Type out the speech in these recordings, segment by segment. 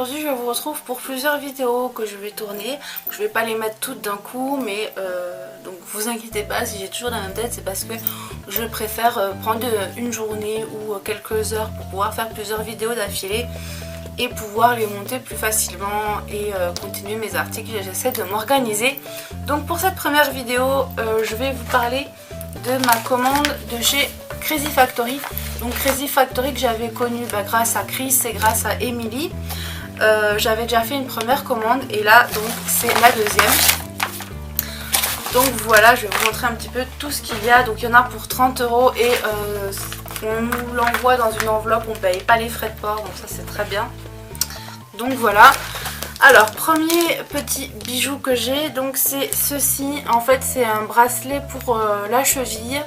aujourd'hui je vous retrouve pour plusieurs vidéos que je vais tourner. Je vais pas les mettre toutes d'un coup, mais donc vous inquiétez pas si j'ai toujours la même tête, c'est parce que je préfère prendre une journée ou quelques heures pour pouvoir faire plusieurs vidéos d'affilée et pouvoir les monter plus facilement et continuer mes articles. J'essaie de m'organiser. Donc pour cette première vidéo, je vais vous parler de ma commande de chez Crazy Factory. Donc Crazy Factory que j'avais connu grâce à Chris et grâce à Emily. J'avais déjà fait une première commande et là donc c'est la deuxième. Donc voilà, je vais vous montrer un petit peu tout ce qu'il y a. Donc il y en a pour 30 € et on nous l'envoie dans une enveloppe, on ne paye pas les frais de port, donc ça c'est très bien. Donc voilà. Alors premier petit bijou que j'ai, donc c'est ceci. En fait c'est un bracelet pour la cheville.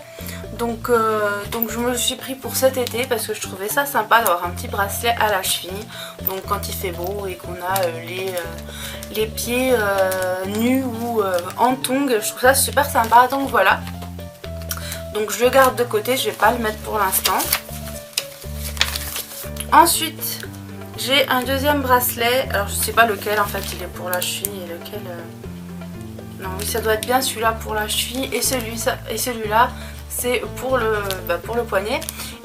Donc je me le suis pris pour cet été parce que je trouvais ça sympa d'avoir un petit bracelet à la cheville. Donc quand il fait beau et qu'on a les pieds nus ou en tongs, je trouve ça super sympa. Donc voilà. Donc je le garde de côté, je vais pas le mettre pour l'instant. Ensuite j'ai un deuxième bracelet. Alors je sais pas lequel en fait, il est pour la cheville et lequel... Non oui, ça doit être bien celui-là pour la cheville et celui-là c'est pour le poignet.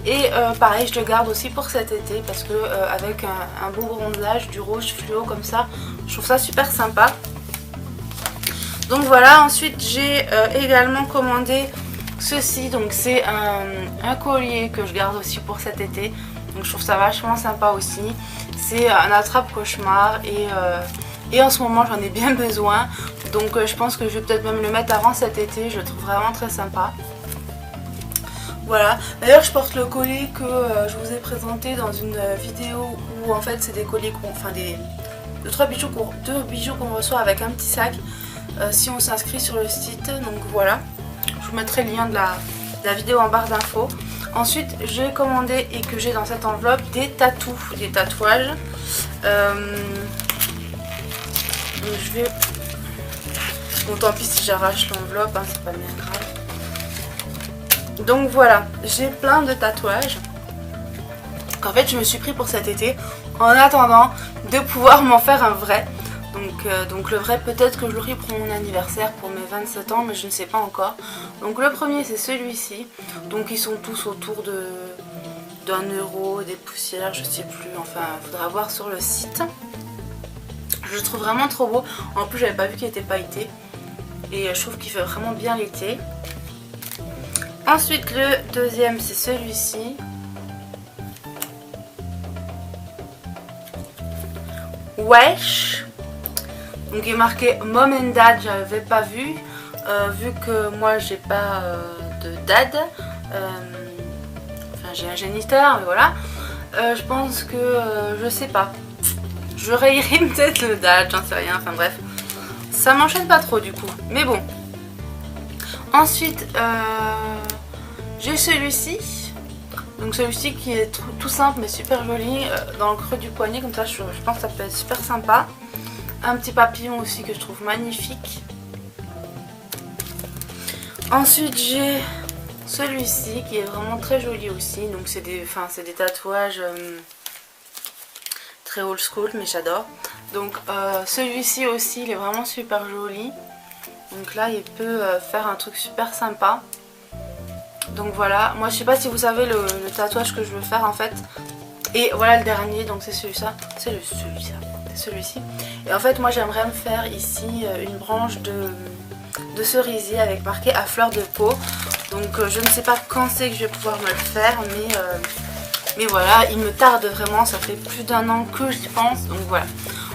Et pareil, je le garde aussi pour cet été parce que avec un beau bronzage, du rouge fluo comme ça, je trouve ça super sympa. Donc voilà, ensuite j'ai également commandé ceci. Donc c'est un collier que je garde aussi pour cet été. Donc je trouve ça vachement sympa aussi. C'est un attrape-cauchemar et en ce moment j'en ai bien besoin. Donc je pense que je vais peut-être même le mettre avant cet été. Je le trouve vraiment très sympa. Voilà, d'ailleurs je porte le collier que je vous ai présenté dans une vidéo où en fait c'est des colliers, enfin deux bijoux qu'on reçoit avec un petit sac si on s'inscrit sur le site. Donc voilà, je vous mettrai le lien de la vidéo en barre d'infos. Ensuite j'ai commandé et que j'ai dans cette enveloppe des tatouages. Donc je vais... Bon tant pis si j'arrache l'enveloppe, hein, c'est pas bien grave. Donc voilà, j'ai plein de tatouages qu'en fait je me suis pris pour cet été en attendant de pouvoir m'en faire un vrai. Donc le vrai peut-être que je l'aurai pour mon anniversaire, pour mes 27 ans, mais je ne sais pas encore. Donc le premier c'est celui-ci. Donc ils sont tous autour d'1 €, des poussières, je sais plus, enfin il faudra voir sur le site. Je le trouve vraiment trop beau. En plus j'avais pas vu qu'il était pailleté et je trouve qu'il fait vraiment bien l'été. Ensuite le deuxième c'est celui-ci. Wesh. Donc il est marqué Mom and Dad, j'avais pas vu. Vu que moi j'ai pas de dad. Enfin j'ai un géniteur mais voilà. Je pense que je sais pas. Je rayerai peut-être le dad, j'en sais rien, enfin bref. Ça m'enchaîne pas trop du coup. Mais bon. Ensuite j'ai celui-ci. Donc celui-ci qui est tout simple mais super joli dans le creux du poignet, comme ça je pense que ça peut être super sympa. Un petit papillon aussi que je trouve magnifique. Ensuite j'ai celui-ci qui est vraiment très joli aussi. Donc c'est des tatouages très old school mais j'adore. Donc celui-ci aussi il est vraiment super joli. Donc là il peut faire un truc super sympa. Donc voilà, moi je sais pas si vous savez le tatouage que je veux faire en fait. Et voilà le dernier, donc c'est celui-ci. Et en fait moi j'aimerais me faire ici une branche de cerisier avec marqué à fleur de peau. Donc je ne sais pas quand c'est que je vais pouvoir me le faire, mais voilà, il me tarde vraiment, ça fait plus d'1 an que j'y pense, donc voilà.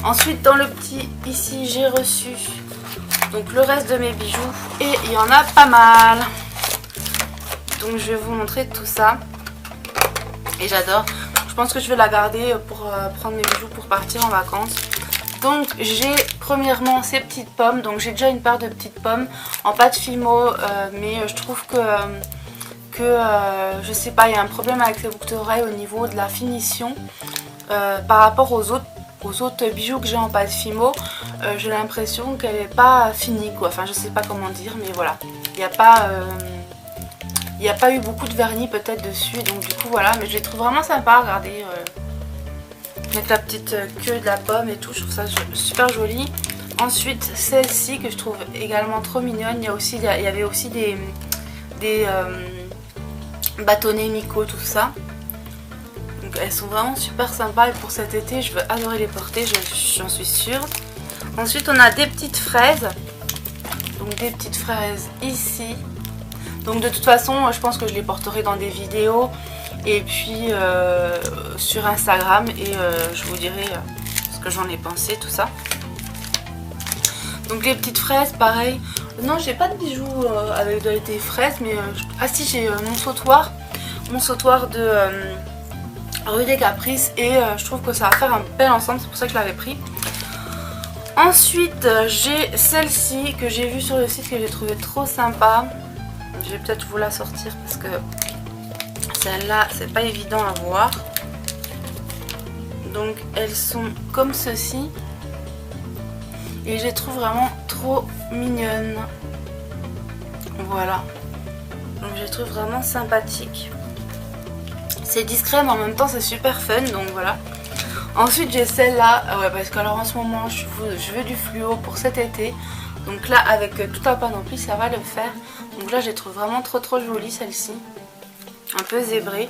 Ensuite dans le petit ici j'ai reçu donc le reste de mes bijoux et il y en a pas mal. Donc je vais vous montrer tout ça. Et j'adore. Je pense que je vais la garder pour prendre mes bijoux pour partir en vacances. Donc j'ai premièrement ces petites pommes. Donc j'ai déjà une paire de petites pommes en pâte Fimo. Mais je trouve que je sais pas, il y a un problème avec les boucles d'oreilles au niveau de la finition. Par rapport aux autres bijoux que j'ai en pâte Fimo. J'ai l'impression qu'elle n'est pas finie quoi. Enfin je sais pas comment dire mais voilà. Il n'y a pas... Il n'y a pas eu beaucoup de vernis peut-être dessus, donc du coup voilà, mais je les trouve vraiment sympa, regardez. avec la petite queue de la pomme et tout, je trouve ça super joli. Ensuite celle-ci que je trouve également trop mignonne, il y avait aussi des bâtonnets Miko, tout ça. Donc elles sont vraiment super sympas et pour cet été je veux adorer les porter, j'en suis sûre. Ensuite on a des petites fraises, donc des petites fraises ici. Donc de toute façon je pense que je les porterai dans des vidéos et puis sur Instagram et je vous dirai ce que j'en ai pensé, tout ça. Donc les petites fraises pareil, non j'ai pas de bijoux avec des fraises mais ah si, j'ai mon sautoir de Rue des Caprices et je trouve que ça va faire un bel ensemble, c'est pour ça que je l'avais pris. Ensuite j'ai celle-ci que j'ai vue sur le site que j'ai trouvé trop sympa. Je vais peut-être vous la sortir parce que celle-là c'est pas évident à voir. Donc elles sont comme ceci et je les trouve vraiment trop mignonnes. Voilà, donc je les trouve vraiment sympathiques. C'est discret mais en même temps c'est super fun, donc voilà. Ensuite j'ai celle-là, ouais, parce que alors en ce moment je veux du fluo pour cet été. Donc là avec toute la panoplie ça va le faire. Donc là je les trouve vraiment trop jolies celles-ci. Un peu zébrées.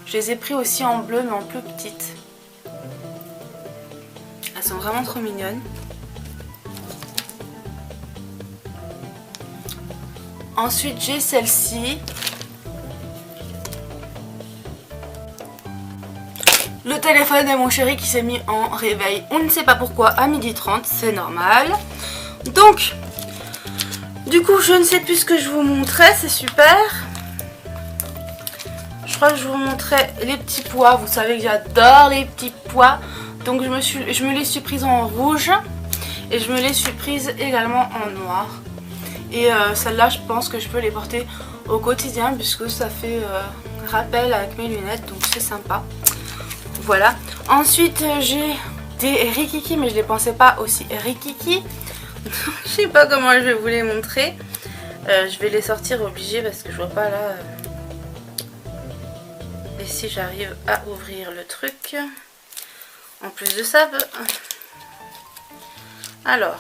Je les ai pris aussi en bleu mais en plus petites. Elles sont vraiment trop mignonnes. Ensuite j'ai celle-ci. Le téléphone de mon chéri qui s'est mis en réveil. On ne sait pas pourquoi à 12h30, c'est normal. Donc, du coup je ne sais plus ce que je vous montrais, c'est super. Je crois que je vous montrais les petits pois. Vous savez que j'adore les petits pois. Donc je me les suis prises en rouge. Et je me les suis prises également en noir. Et celle-là je pense que je peux les porter au quotidien puisque ça fait rappel avec mes lunettes. Donc c'est sympa. Voilà. Ensuite j'ai des rikiki mais je les pensais pas aussi rikiki. Je sais pas comment je vais vous les montrer. Je vais les sortir obligés parce que je vois pas là. Et si j'arrive à ouvrir le truc. En plus de ça. Alors.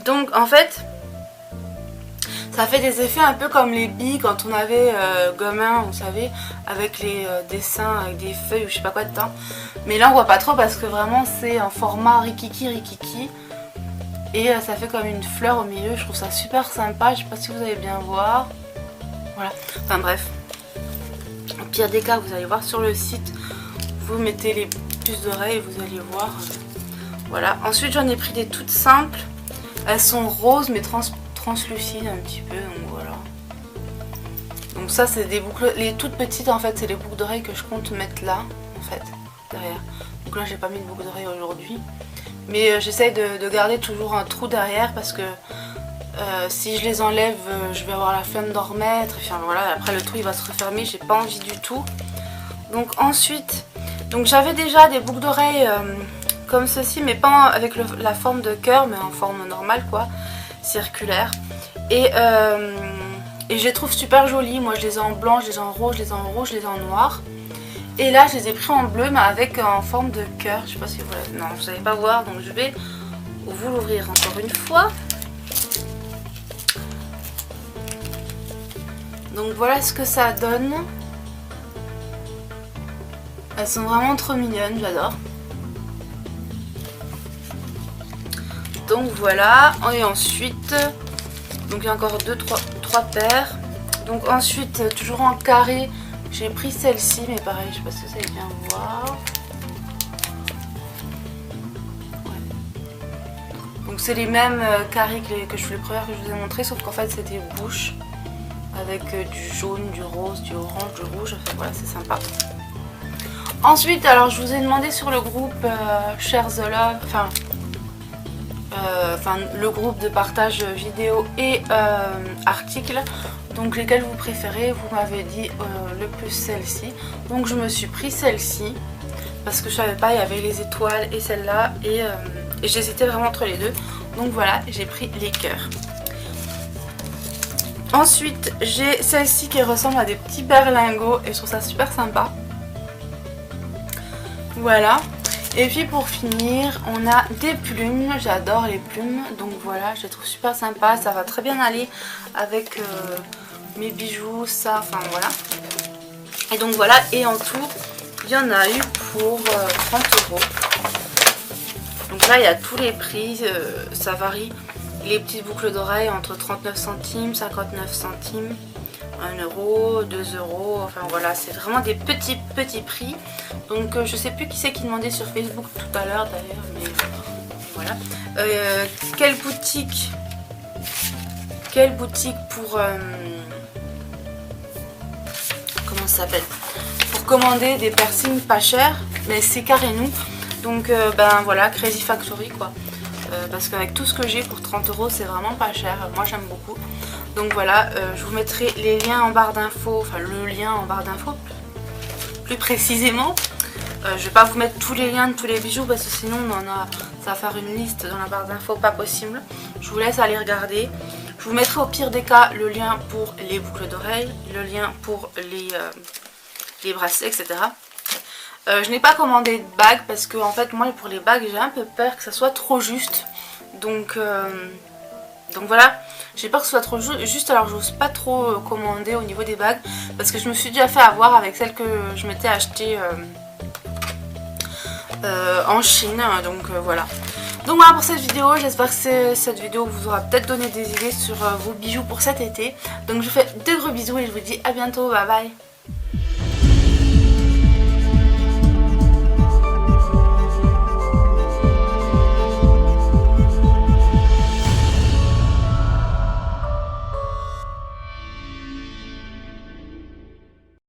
Donc en fait. Ça fait des effets un peu comme les billes quand on avait gamin, vous savez, avec les dessins, avec des feuilles ou je sais pas quoi dedans. Mais là on voit pas trop parce que vraiment c'est un format rikiki. Et ça fait comme une fleur au milieu, je trouve ça super sympa, je sais pas si vous allez bien voir. Voilà, enfin bref. Au pire des cas, vous allez voir sur le site, vous mettez les puces d'oreilles et vous allez voir. Voilà, ensuite j'en ai pris des toutes simples. Elles sont roses mais translucides un petit peu, donc voilà. Donc ça c'est des boucles, les toutes petites en fait c'est les boucles d'oreilles que je compte mettre là en fait, derrière. Donc là j'ai pas mis de boucles d'oreilles aujourd'hui. Mais j'essaye de garder toujours un trou derrière parce que si je les enlève je vais avoir la flemme d'en remettre. Enfin voilà, après le trou il va se refermer, j'ai pas envie du tout. Donc ensuite, donc j'avais déjà des boucles d'oreilles comme ceci mais pas avec la forme de cœur mais en forme normale quoi, circulaire. Et je les trouve super jolies, moi je les ai en blanc, je les ai en rose, je les ai en rouge, je les ai en noir. Et là je les ai pris en bleu mais avec en forme de cœur. Je sais pas si vous non, vous savez pas voir, donc je vais vous l'ouvrir encore une fois. Donc voilà ce que ça donne. Elles sont vraiment trop mignonnes, j'adore. Donc voilà, et ensuite donc il y a encore 3 paires. Donc ensuite toujours en carré. J'ai pris celle-ci, mais pareil, je sais pas si vous allez bien voir. Ouais. Donc c'est les mêmes carrés que les premières que je vous ai montré, sauf qu'en fait c'est des bouches avec du jaune, du rose, du orange, du rouge. Enfin voilà, c'est sympa. Ensuite, alors je vous ai demandé sur le groupe Share the Love, enfin le groupe de partage vidéo et articles. Donc lesquels vous préférez, vous m'avez dit le plus celle-ci. Donc je me suis pris celle-ci parce que je savais pas, il y avait les étoiles et celle-là et j'hésitais vraiment entre les deux. Donc voilà, j'ai pris les cœurs. Ensuite j'ai celle-ci qui ressemble à des petits berlingots et je trouve ça super sympa. Voilà. Et puis pour finir on a des plumes, j'adore les plumes, donc voilà, je les trouve super sympa, ça va très bien aller avec mes bijoux, ça, enfin voilà. Et donc voilà, et en tout il y en a eu pour 30 €. Donc là il y a tous les prix, ça varie, les petites boucles d'oreilles entre 39 centimes, 59 centimes, 1 €, 2 €, enfin voilà, c'est vraiment des petits prix. Donc je sais plus qui c'est qui demandait sur Facebook tout à l'heure d'ailleurs, mais voilà. Quelle boutique pour comment ça s'appelle, pour commander des piercings pas chers, mais c'est Carré-nous. Donc ben voilà, Crazy Factory quoi. Parce qu'avec tout ce que j'ai pour 30 € c'est vraiment pas cher, moi j'aime beaucoup. Donc voilà, je vous mettrai les liens en barre d'infos, enfin le lien en barre d'infos plus précisément. Je vais pas vous mettre tous les liens de tous les bijoux parce que sinon ça va faire une liste dans la barre d'infos, pas possible. Je vous laisse aller regarder. Je vous mettrai au pire des cas le lien pour les boucles d'oreilles, le lien pour les bracelets, etc. Je n'ai pas commandé de bagues parce que en fait moi pour les bagues j'ai un peu peur que ça soit trop juste. Donc voilà, j'ai peur que ce soit trop juste, alors j'ose pas trop commander au niveau des bagues parce que je me suis déjà fait avoir avec celle que je m'étais achetée en Chine, donc voilà. Donc voilà pour cette vidéo, j'espère que cette vidéo vous aura peut-être donné des idées sur vos bijoux pour cet été. Donc je vous fais de gros bisous et je vous dis à bientôt, bye bye.